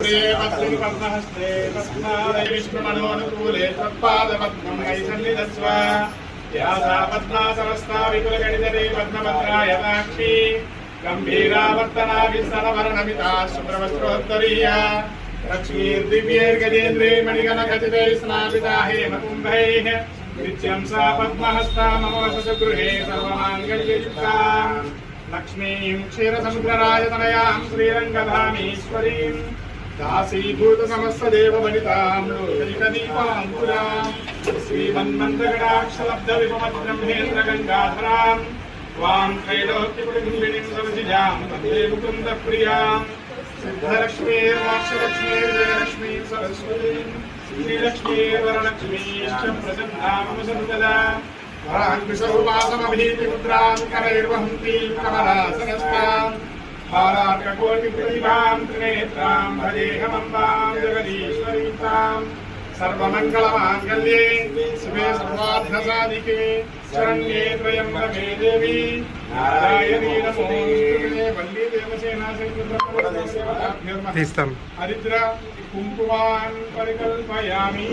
पद्महस्ते पद्मालय विष्णुमनोनुकूले तत्पादपद्मं मयि सन्निधत्स्व या सा पद्मासनस्था विपुलगणितरे पद्मभद्रा यदाक्षी गम्भीरावर्तना विस्तरवर्णमिता शुभ्रवस्त्रोत्तरीया लक्ष्मीर्दिव्यैर्गजेन्द्रे मणिगणखचितैः स्नापिता हेमकुम्भैः नित्यं सा पद्महस्ता मम वसतु गृहे सर्वमाङ्गल्ययुक्ताम् लक्ष्मीं क्षीरसमुद्रराजतनयां श्रीरङ्गधामेश्वरीं दासीभूतसमस्तदेववनितां लोकैकदीपाङ्कुरां श्रीमन्मन्दगडाक्षलब्धविपमद्ब्रह्मेन्द्रगङ्गाधरां त्वां त्रैलोक्यकुटुम्बिनीं सरसिजां वन्दे मुकुन्दप्रियां सिद्धलक्ष्मीर्मोक्षलक्ष्मीर्जयलक्ष्मीं सरस्वतीं श्रीलक्ष्मीर्वरलक्ष्मीश्च प्रसन्ना मम सर्वदा वराङ्कुशरूपासमभीतिमुद्रां करैर्वहन्तीं कमलासनस्तां भारार्ककोटिप्रतिभां त्रिनेत्रां भजेऽहमम्बां जगदीश्वरीं तां सर्वमङ्गलमाङ्गल्ये शिवे सर्वार्थसाधिके शरण्ये त्र्यम्बके देवी नारायणी नमोस्तुते वल्ली देवसेना हरिद्र कुङ्कुमान् परिकल्पयामि।